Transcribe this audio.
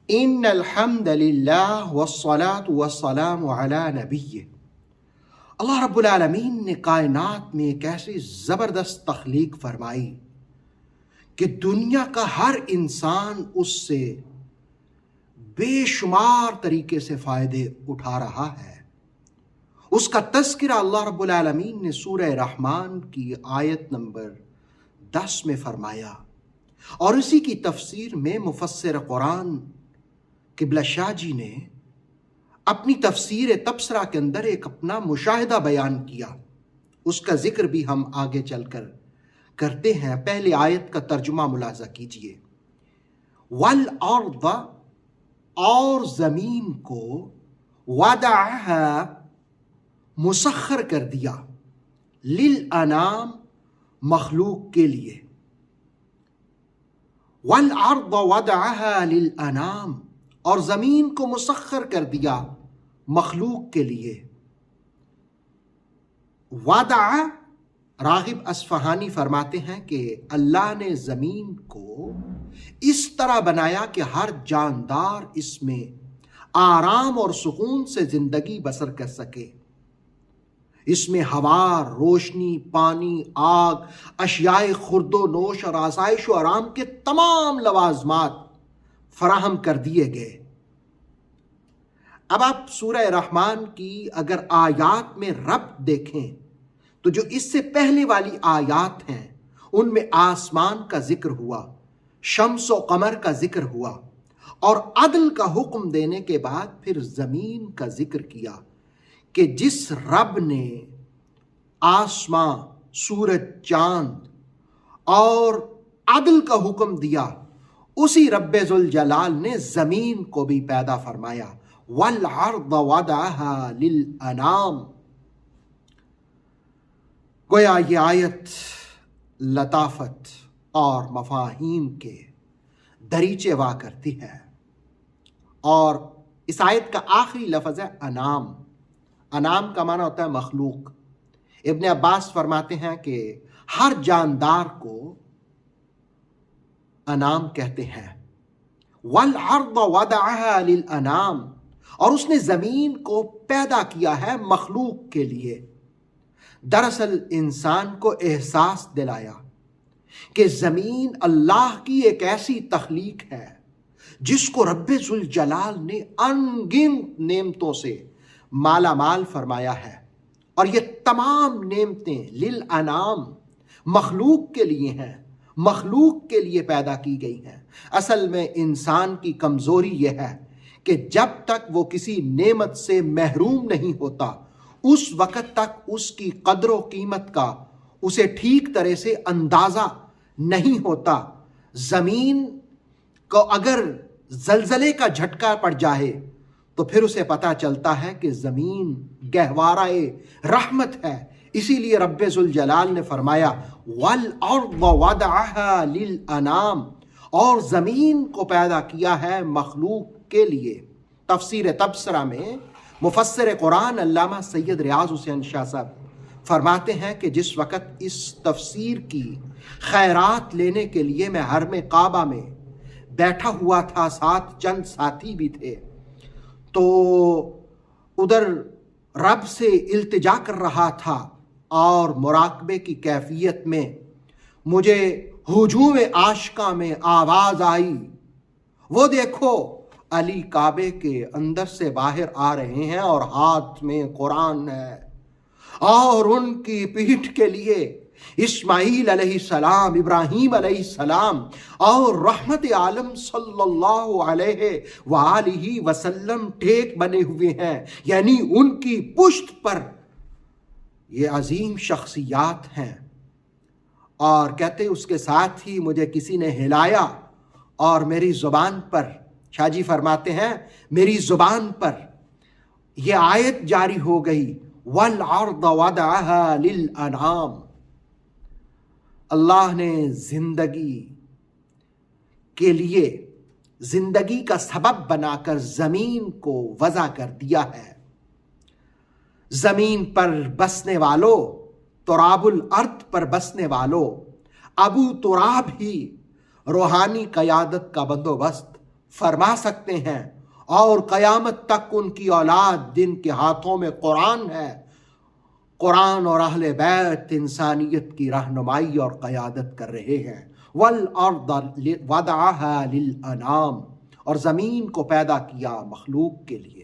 ان الحمد للہ والصلاة والسلام علی نبیہ۔ اللہ رب العالمین نے کائنات میں ایک ایسی زبردست تخلیق فرمائی کہ دنیا کا ہر انسان اس سے بے شمار طریقے سے فائدے اٹھا رہا ہے۔ اس کا تذکرہ اللہ رب العالمین نے سورہ رحمان کی آیت نمبر 10 میں فرمایا، اور اسی کی تفسیر میں مفسر قرآن قبلہ شاہ جی نے اپنی تفسیر تبصرہ کے اندر ایک اپنا مشاہدہ بیان کیا۔ اس کا ذکر بھی ہم آگے چل کر کرتے ہیں۔ پہلی آیت کا ترجمہ ملاحظہ کیجئے۔ وَالْأَرْضَ، اور زمین کو، وَدَعَهَا، مسخر کر دیا، لِلْأَنَام، مخلوق کے لیے۔ وَالْأَرْضَ وَدَعَهَا لِلْأَنَام، اور زمین کو مسخر کر دیا مخلوق کے لیے۔ وَدَعَ، راغب اصفہانی فرماتے ہیں کہ اللہ نے زمین کو اس طرح بنایا کہ ہر جاندار اس میں آرام اور سکون سے زندگی بسر کر سکے۔ اس میں ہوا، روشنی، پانی، آگ، اشیاء خورد و نوش اور آسائش و آرام کے تمام لوازمات فراہم کر دیے گئے۔ اب آپ سورہ رحمان کی اگر آیات میں ربط دیکھیں تو جو اس سے پہلے والی آیات ہیں ان میں آسمان کا ذکر ہوا، شمس و قمر کا ذکر ہوا، اور عدل کا حکم دینے کے بعد پھر زمین کا ذکر کیا کہ جس رب نے آسمان، سورج، چاند اور عدل کا حکم دیا، اسی رب ذوالجلال نے زمین کو بھی پیدا فرمایا۔ وَالْعَرْضَ وَدَعَهَا لِلْأَنَام۔ گویا یہ آیت لطافت اور مفاہیم کے دریچے وا کرتی ہے، اور اس آیت کا آخری لفظ ہے انام۔ انام کا معنی ہوتا ہے مخلوق۔ ابن عباس فرماتے ہیں کہ ہر جاندار کو انام کہتے ہیں۔ وَالْعَرْضَ وَدَعَهَا لِلْأَنَام، اور اس نے زمین کو پیدا کیا ہے مخلوق کے لیے۔ دراصل انسان کو احساس دلایا کہ زمین اللہ کی ایک ایسی تخلیق ہے جس کو رب ذوالجلال نے ان گنت نعمتوں سے مالا مال فرمایا ہے، اور یہ تمام نعمتیں للانام، مخلوق کے لیے ہیں، مخلوق کے لیے پیدا کی گئی ہیں۔ اصل میں انسان کی کمزوری یہ ہے کہ جب تک وہ کسی نعمت سے محروم نہیں ہوتا اس وقت تک اس کی قدر و قیمت کا اسے ٹھیک طرح سے اندازہ نہیں ہوتا۔ زمین کو اگر زلزلے کا جھٹکا پڑ جائے تو پھر اسے پتہ چلتا ہے کہ زمین گہوارہ رحمت ہے۔ اسی لیے رب ذوالجلال نے فرمایا وَالْأَرْضَ وَدَعَهَا لِلْأَنَام، اور زمین کو پیدا کیا ہے مخلوق کے لیے۔ تفسیر تبصرہ میں مفسر قرآن علامہ سید ریاض حسین شاہ صاحب فرماتے ہیں کہ جس وقت اس تفسیر کی خیرات لینے کے لیے میں حرم کعبہ میں بیٹھا ہوا تھا، ساتھ چند ساتھی بھی تھے، تو ادھر رب سے التجا کر رہا تھا، اور مراقبے کی کیفیت میں مجھے ہجوم عاشقاں میں آواز آئی، وہ دیکھو علی کعبے کے اندر سے باہر آ رہے ہیں اور ہاتھ میں قرآن ہے، اور ان کی پیٹھ کے لیے اسماعیل علیہ السلام، ابراہیم علیہ السلام اور رحمت عالم صلی اللہ علیہ وآلہ وسلم ٹیک بنے ہوئے ہیں، یعنی ان کی پشت پر یہ عظیم شخصیات ہیں۔ اور کہتے اس کے ساتھ ہی مجھے کسی نے ہلایا اور میری زبان پر، شاہ جی فرماتے ہیں میری زبان پر یہ آیت جاری ہو گئی وَالْعَرْضَ وَدَعَهَا لِلْأَنَام۔ اللہ نے زندگی کے لیے، زندگی کا سبب بنا کر زمین کو وضع کر دیا ہے۔ زمین پر بسنے والوں، تراب الارض پر بسنے والوں، ابو تراب ہی روحانی قیادت کا بندوبست فرما سکتے ہیں، اور قیامت تک ان کی اولاد جن کے ہاتھوں میں قرآن ہے، قرآن اور اہل بیت انسانیت کی رہنمائی اور قیادت کر رہے ہیں۔ وَالْأَرْضَ وَضَعَهَا لِلْأَنَامِ، اور زمین کو پیدا کیا مخلوق کے لیے۔